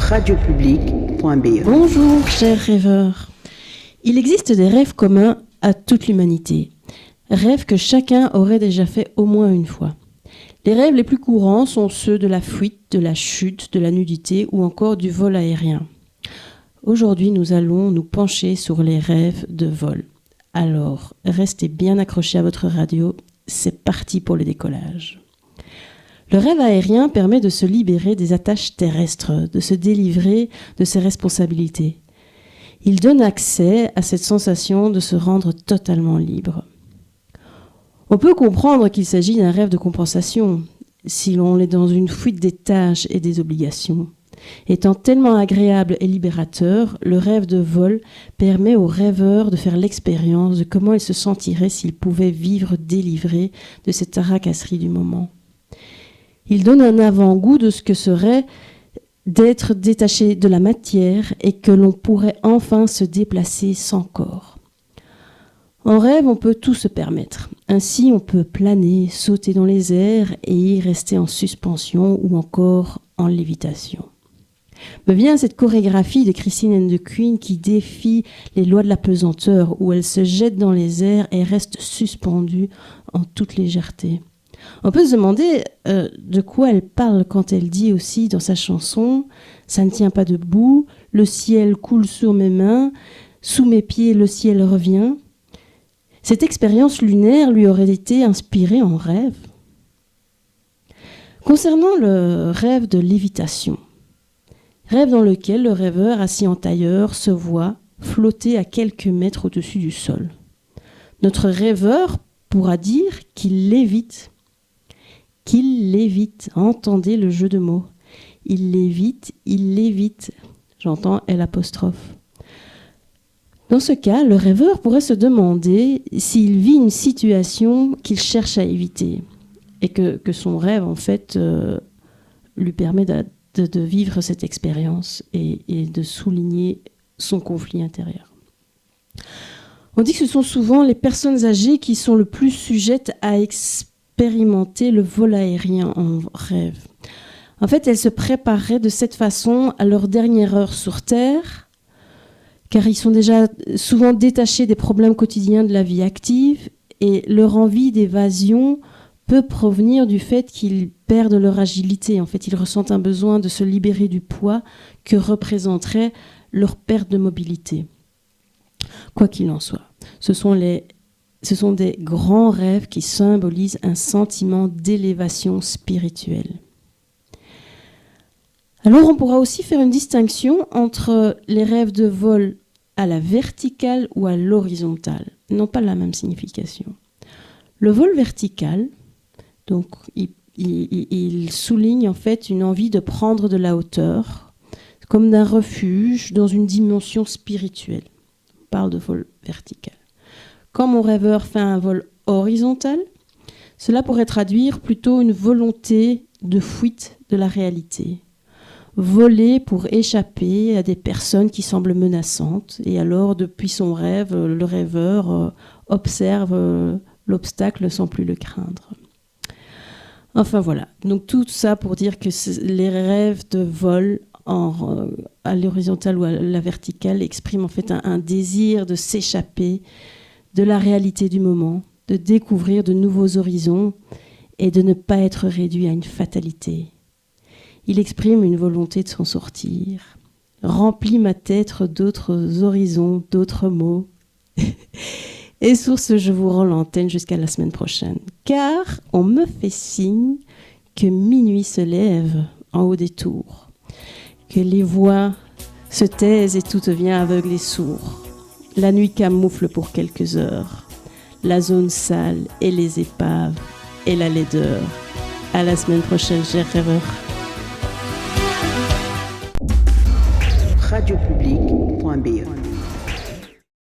radiopublique.be. Bonjour, chers rêveurs. Il existe des rêves communs à toute l'humanité. Rêves que chacun aurait déjà fait au moins une fois. Les rêves les plus courants sont ceux de la fuite, de la chute, de la nudité ou encore du vol aérien. Aujourd'hui, nous allons nous pencher sur les rêves de vol. Alors, restez bien accrochés à votre radio, c'est parti pour le décollage. Le rêve aérien permet de se libérer des attaches terrestres, de se délivrer de ses responsabilités. Il donne accès à cette sensation de se rendre totalement libre. On peut comprendre qu'il s'agit d'un rêve de compensation, si l'on est dans une fuite des tâches et des obligations. Étant tellement agréable et libérateur, le rêve de vol permet aux rêveurs de faire l'expérience de comment ils se sentiraient s'ils pouvaient vivre délivrés de cette tracasserie du moment. Il donne un avant-goût de ce que serait d'être détaché de la matière et que l'on pourrait enfin se déplacer sans corps. En rêve, on peut tout se permettre. Ainsi, on peut planer, sauter dans les airs et y rester en suspension ou encore en lévitation. Me vient cette chorégraphie de Christine and the Queen qui défie les lois de la pesanteur, où elle se jette dans les airs et reste suspendue en toute légèreté. On peut se demander de quoi elle parle quand elle dit aussi dans sa chanson « Ça ne tient pas debout, le ciel coule sur mes mains, sous mes pieds le ciel revient ». Cette expérience lunaire lui aurait été inspirée en rêve. Concernant le rêve de lévitation, rêve dans lequel le rêveur assis en tailleur se voit flotter à quelques mètres au-dessus du sol. Notre rêveur pourra dire qu'il lévite. Qu'il lévite. Entendez le jeu de mots. Il lévite. J'entends L'. Dans ce cas, le rêveur pourrait se demander s'il vit une situation qu'il cherche à éviter et que son rêve, en fait, lui permet de vivre cette expérience et de souligner son conflit intérieur. On dit que ce sont souvent les personnes âgées qui sont le plus sujettes à expérimenter le vol aérien en rêve. En fait, elles se prépareraient de cette façon à leur dernière heure sur Terre, car ils sont déjà souvent détachés des problèmes quotidiens de la vie active et leur envie d'évasion peut provenir du fait qu'ils perdent leur agilité. En fait, ils ressentent un besoin de se libérer du poids que représenterait leur perte de mobilité. Quoi qu'il en soit, ce sont des grands rêves qui symbolisent un sentiment d'élévation spirituelle. Alors, on pourra aussi faire une distinction entre les rêves de vol à la verticale ou à l'horizontale. Ils n'ont pas la même signification. Le vol vertical, donc, il souligne en fait une envie de prendre de la hauteur, comme d'un refuge dans une dimension spirituelle. On parle de vol vertical. Quand mon rêveur fait un vol horizontal, cela pourrait traduire plutôt une volonté de fuite de la réalité. Voler pour échapper à des personnes qui semblent menaçantes. Et alors, depuis son rêve, le rêveur observe l'obstacle sans plus le craindre. Enfin voilà, donc tout ça pour dire que les rêves de vol à l'horizontale ou à la verticale expriment en fait un désir de s'échapper de la réalité du moment, de découvrir de nouveaux horizons et de ne pas être réduit à une fatalité. Il exprime une volonté de s'en sortir, remplit ma tête d'autres horizons, d'autres mots. Et sur ce, je vous rends l'antenne jusqu'à la semaine prochaine. Car on me fait signe que minuit se lève en haut des tours, que les voix se taisent et tout devient aveugle et sourd. La nuit camoufle pour quelques heures, la zone sale et les épaves et la laideur. À la semaine prochaine, chers rêveurs. radiopublique.be